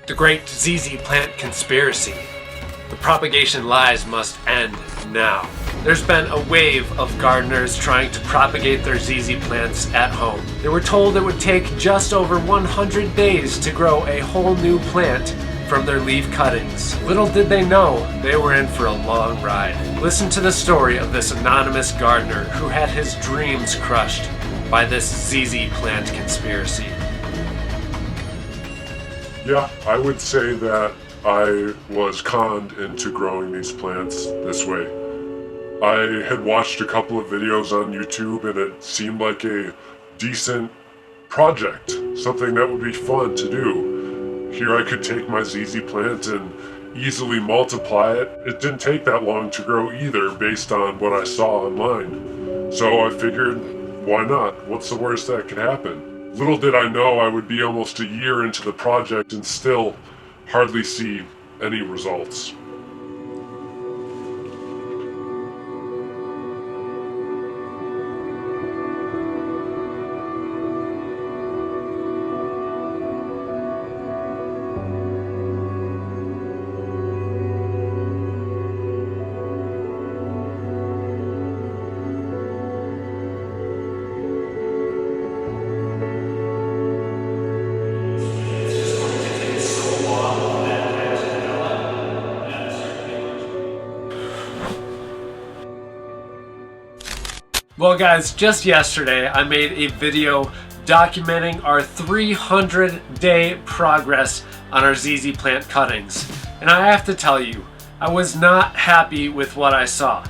The great ZZ plant conspiracy. The propagation lies must end now. There's been a wave of gardeners trying to propagate their ZZ plants at home. They were told it would take just over 100 days to grow a whole new plant from their leaf cuttings. Little did they know, they were in for a long ride. Listen to the story of this anonymous gardener who had his dreams crushed by this ZZ plant conspiracy. Yeah, I would say that I was conned into growing these plants this way. I had watched a couple of videos on YouTube and it seemed like a decent project, something that would be fun to do. Here I could take my ZZ plant and easily multiply it. It didn't take that long to grow either based on what I saw online. So I figured, why not? What's the worst that could happen? Little did I know I would be almost a year into the project and still hardly see any results. Well guys, just yesterday I made a video documenting our 300-day progress on our ZZ plant cuttings. And I have to tell you, I was not happy with what I saw.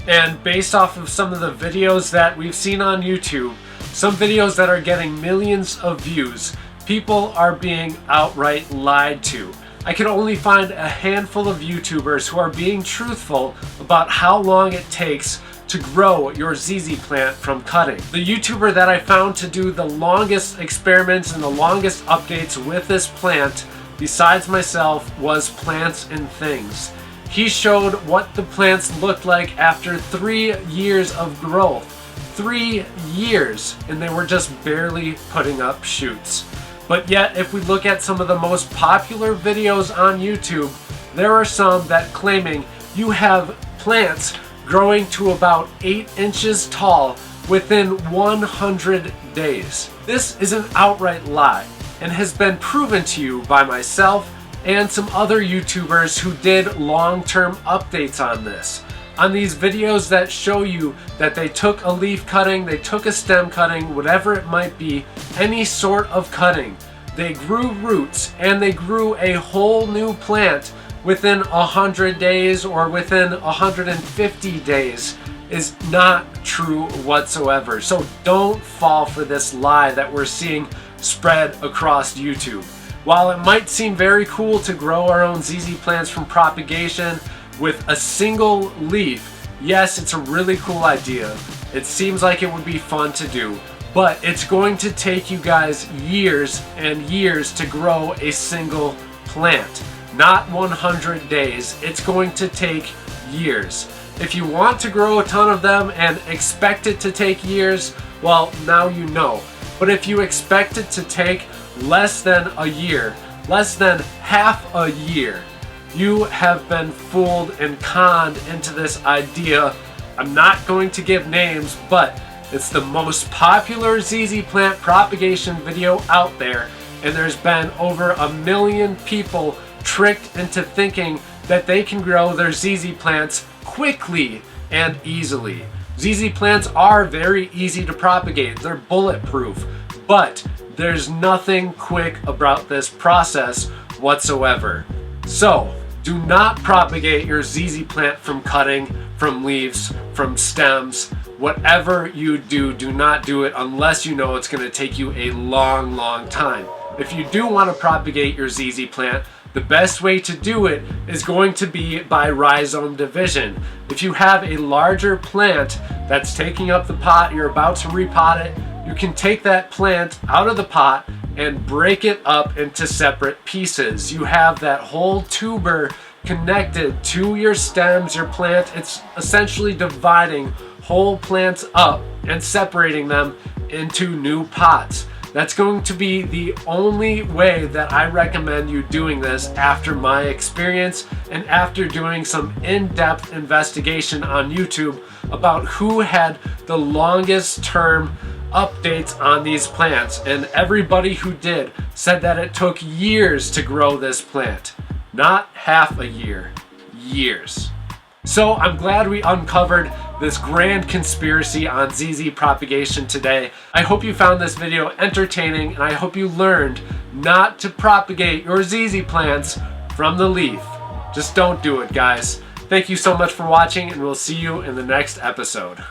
And based off of some of the videos that we've seen on YouTube, some videos that are getting millions of views, people are being outright lied to. I can only find a handful of YouTubers who are being truthful about how long it takes to grow your ZZ plant from cutting. The YouTuber that I found to do the longest experiments and the longest updates with this plant, besides myself, was PlantznThings. He showed what the plants looked like after 3 years of growth. 3 years, and they were just barely putting up shoots. But yet, if we look at some of the most popular videos on YouTube, there are some that claiming you have plants growing to about 8 inches tall within 100 days. This is an outright lie and has been proven to you by myself and some other YouTubers who did long-term updates on this. On these videos that show you that they took a leaf cutting, they took a stem cutting, whatever it might be, any sort of cutting, they grew roots and they grew a whole new plant within 100 days or within 150 days is not true whatsoever. So don't fall for this lie that we're seeing spread across YouTube. While it might seem very cool to grow our own ZZ plants from propagation with a single leaf, yes, it's a really cool idea. It seems like it would be fun to do, but it's going to take you guys years and years to grow a single plant. Not 100 days. It's going to take years. If you want to grow a ton of them and expect it to take years, well, now you know. But if you expect it to take less than a year, less than half a year, you have been fooled and conned into this idea. I'm not going to give names, but it's the most popular ZZ plant propagation video out there, and there's been over 1 million people tricked into thinking that they can grow their ZZ plants quickly and easily. ZZ plants are very easy to propagate. They're bulletproof, but there's nothing quick about this process whatsoever. So do not propagate your ZZ plant from cutting, from leaves, from stems. Whatever you do, do not do it unless you know it's going to take you a long time. If you do want to propagate your ZZ plant, the best way to do it is going to be by rhizome division. If you have a larger plant that's taking up the pot, you're about to repot it, you can take that plant out of the pot and break it up into separate pieces. You have that whole tuber connected to your stems, your plant. It's essentially dividing whole plants up and separating them into new pots. That's going to be the only way that I recommend you doing this after my experience and after doing some in-depth investigation on YouTube about who had the longest term updates on these plants. And everybody who did said that it took years to grow this plant. Not half a year, years. So I'm glad we uncovered this grand conspiracy on ZZ propagation today. I hope you found this video entertaining, and I hope you learned not to propagate your ZZ plants from the leaf. Just don't do it, guys. Thank you so much for watching, and we'll see you in the next episode.